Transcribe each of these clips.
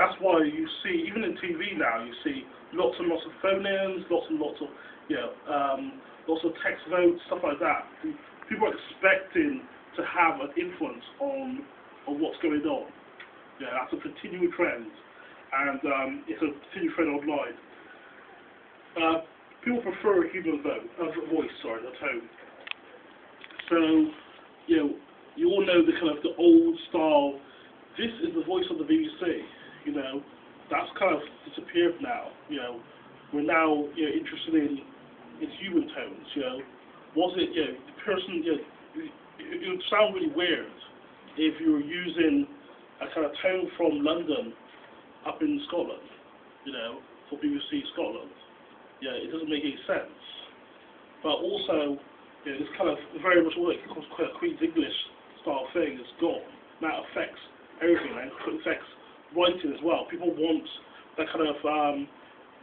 that's why you see, even in TV now, you see lots and lots of phone-ins, lots and lots of, lots of text votes, stuff like that. People are expecting to have an influence on what's going on. Yeah, that's a continuing trend, and it's a continuing trend online. People prefer a human voice, the tone. So, you all know the old style. This is the voice of the BBC. That's kind of disappeared now. We're now interested in human tones. Was it the person? It would sound really weird if you were using a kind of tone from London up in Scotland. For BBC Scotland. It doesn't make any sense. But also, this kind of very much like Queen's English style thing is gone. That affects everything, and it affects writing as well. People want that kind of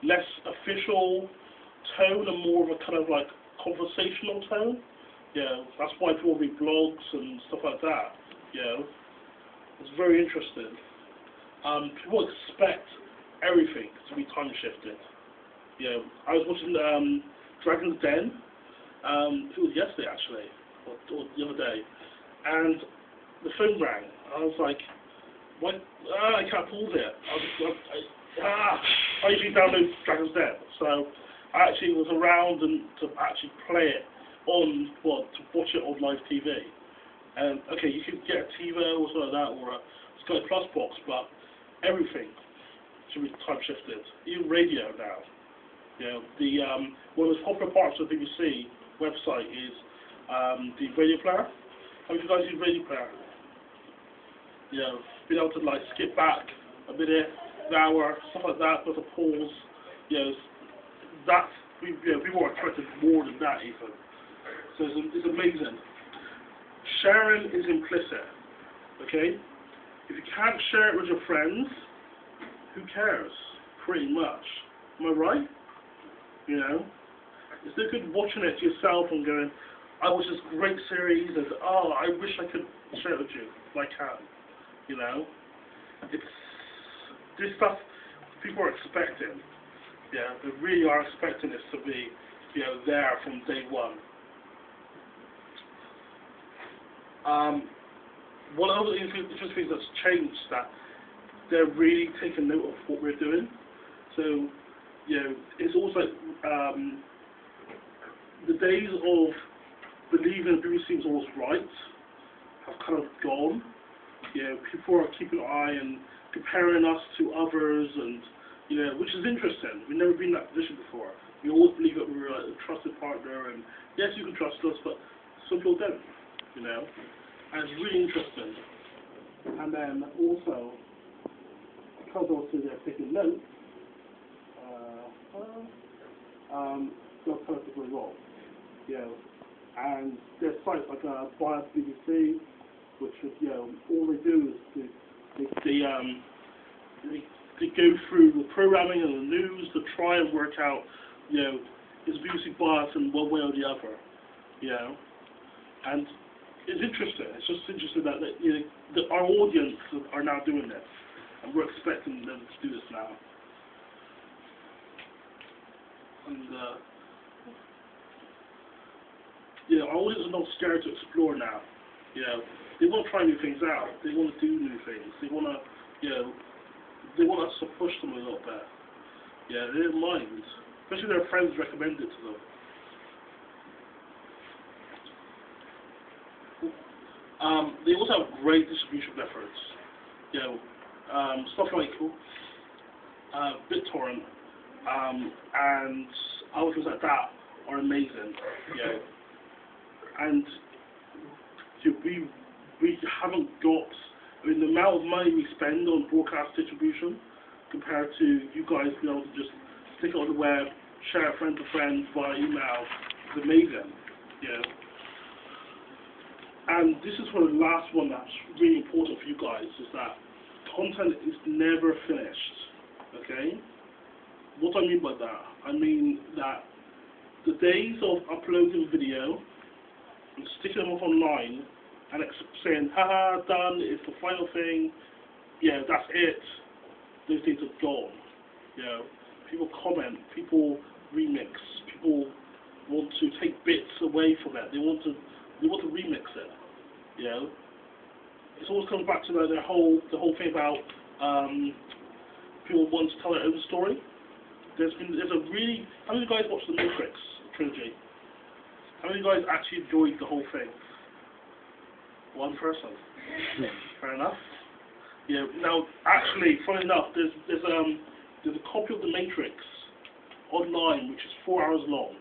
less official tone and more of a kind of like conversational tone. That's why people read blogs and stuff like that. It's very interesting. People expect everything to be time shifted. I was watching Dragon's Den. It was yesterday actually, or the other day, and the phone rang. I was like, "What? I can't pause it." I usually download Dragon's Den, so I actually was around and to actually play it on to watch it on live TV. And okay, you could get a TiVo or something like that, or a Sky Plus box, but everything should be time shifted. Even radio now. One of the popular parts of the BBC website is the radio player. How many of you guys use radio player? Being able to like skip back a minute, an hour, stuff like that, with a pause. People are attracted more than that even. So it's amazing. Sharing is implicit. Okay? If you can't share it with your friends, who cares? Pretty much. Am I right? It's no good watching it to yourself and going, I watched this great series and I wish I could share it with you. But I can. It's this stuff people are expecting. They really are expecting this to be, there from day one. One of the interesting things that's changed that they're really taking note of what we're doing. So, it's also the days of believing the BBC was always right have kind of gone. People are keeping an eye and comparing us to others, and which is interesting. We've never been in that position before. We always believe that we're a trusted partner, and yes, you can trust us, but some people don't. And it's really interesting. And then also, because also they're taking notes. Got kind of going wrong. And there's sites like Bias BBC, which all they do is they go through the programming and the news to try and work out, is BBC bias in one way or the other. And it's interesting. It's just interesting that our audience are now doing this, and we're expecting them to do this now. And our audience are not scared to explore now. They want to try new things out. They want to do new things. They want to, they want us to push them a little bit. They don't mind, especially their friends recommend it to them. They also have great distribution methods. Stuff like BitTorrent and other things like that are amazing. And we haven't got. The amount of money we spend on broadcast distribution compared to you guys being able to just stick it on the web, share it friend to friend via email is amazing. And this is for the last one that's really important for you guys, is that content is never finished. Okay? What do I mean by that? I mean that the days of uploading video and sticking them up online and saying, haha, done, it's the final thing, that's it, those days are gone. You know, people comment, people remix, people want to take bits away from it. They want to remix it. You know, it always comes back to the whole thing about people want to tell their own story. There's a really, how many of you guys watched the Matrix trilogy? How many of you guys actually enjoyed the whole thing? One person. Fair enough. Yeah. Now, actually, funny enough, there's a copy of the Matrix online which is 4 hours long.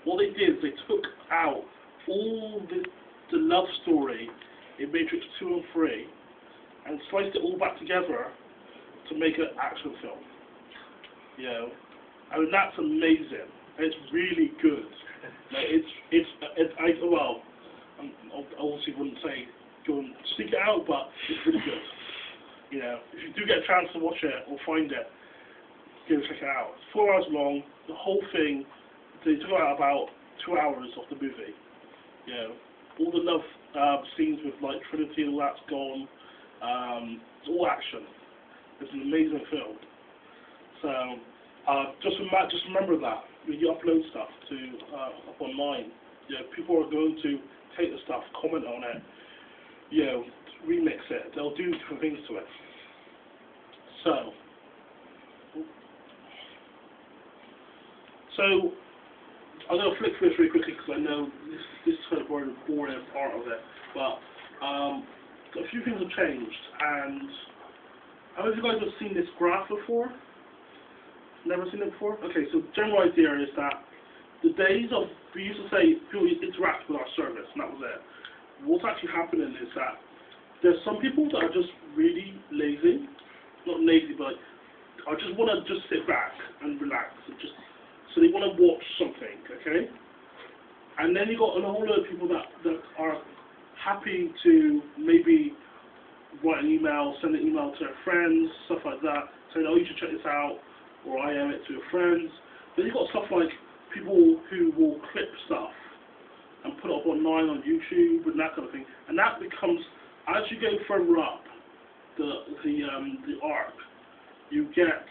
What they did is they took out all the love story in Matrix 2 and 3 and sliced it all back together to make an action film. You know, I mean, that's amazing. It's really good. Like, I obviously wouldn't say go and seek it out, but it's really good. You know, if you do get a chance to watch it or find it, go check it out. It's 4 hours long. The whole thing, they took out about 2 hours of the movie. You know, all the love scenes with like Trinity and all that's gone. It's all action. It's an amazing film. So just remember that when you upload stuff to up online, you know, people are going to take the stuff, comment on it, you know, remix it. They'll do different things to it. So I'm going to flick through this really quickly because I know this is kind of more the boring part of it. But a few things have changed, and I don't know if you guys have seen this graph before. Never seen it before? Okay, so the general idea is that the days of, we used to say people interact with our service, and that was it. What's actually happening is that there's some people that are just really lazy, not lazy, but I just want to just sit back and relax, and just, so they want to watch something, okay? And then you got a whole lot of people that are happy to maybe write an email, send an email to their friends, stuff like that, saying, oh, you should check this out, or I am it to your friends. Then you've got stuff like people who will clip stuff and put it up online on YouTube and that kind of thing. And that becomes, as you go further up the arc, you get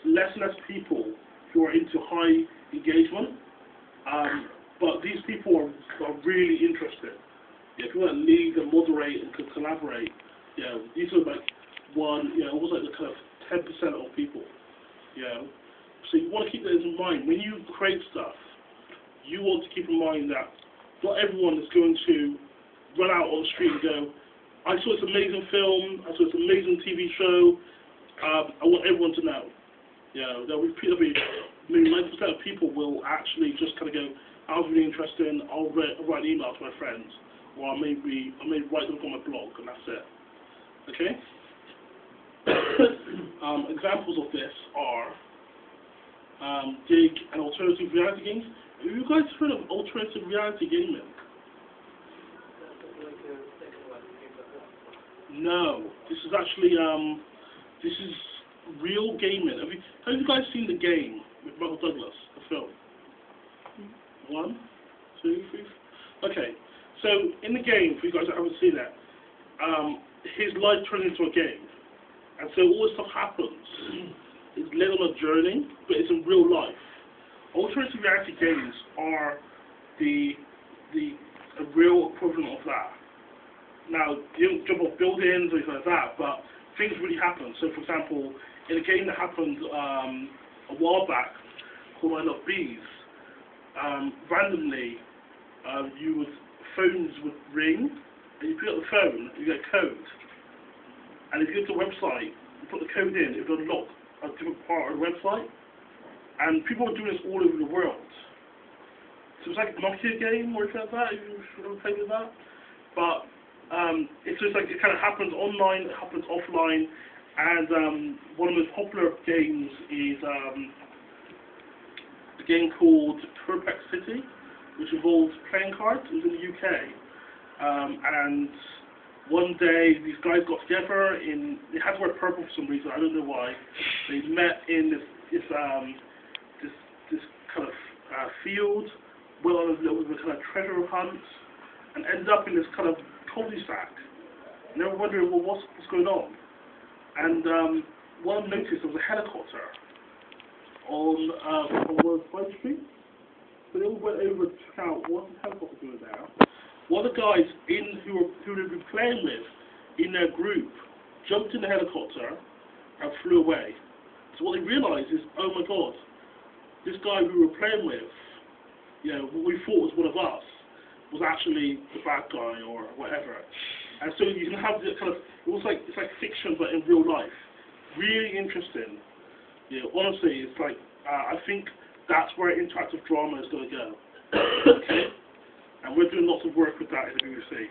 less and less people who are into high engagement. But these people are really interested. Yeah, if you want to lead and moderate and collaborate, you know, these are like almost like the kind of 10% of people. You know, so you want to keep that in mind when you create stuff. You want to keep in mind that not everyone is going to run out on the street and go, I saw this amazing film, I saw this amazing TV show. I want everyone to know. You know, there'll be maybe 90% of people will actually just kind of go, I was really interested, I'll write an email to my friends, or I may write them on my blog, and that's it. Okay? Examples of this are gig and alternative reality games. Have you guys heard of alternative reality gaming? No, this is actually this is real gaming. Have you guys seen The Game with Michael Douglas, the film? 1, 2, 3. Okay, so in The Game, for you guys that haven't seen it, his life turns into a game. And so all this stuff happens. It's led on a journey, but it's in real life. Alternative reality games are the real equivalent of that. Now, you don't jump off buildings or anything like that, but things really happen. So, for example, in a game that happened a while back called I Love Bees, randomly, phones would ring, and you pick up the phone, you get a code. And if you go to the website, you put the code in, it will unlock a different part of the website. And people are doing this all over the world. So it's like a Nokia game or anything like that, if you've ever played with that. But it's just like it kind of happens online, it happens offline. And one of the most popular games is a game called Perfect City, which involves playing cards. It was in the UK. And one day, these guys got together they had to wear purple for some reason, I don't know why. They met in this kind of field, went on a little bit of a kind of treasure hunt, and ended up in this kind of cul-de-sac. And they were wondering, well, what's going on? And one noticed there was a helicopter on Five Street. So they all went over to check out what the helicopter doing there. One of the guys who they'd been playing with in their group jumped in the helicopter and flew away. So what they realised is, oh my god, this guy we were playing with, you know, what we thought was one of us, was actually the bad guy or whatever. And so you can have this kind of, it's like fiction but in real life. Really interesting. You know, honestly, it's like, I think that's where interactive drama is going to go. Okay? And we're doing lots of work with that in the BBC.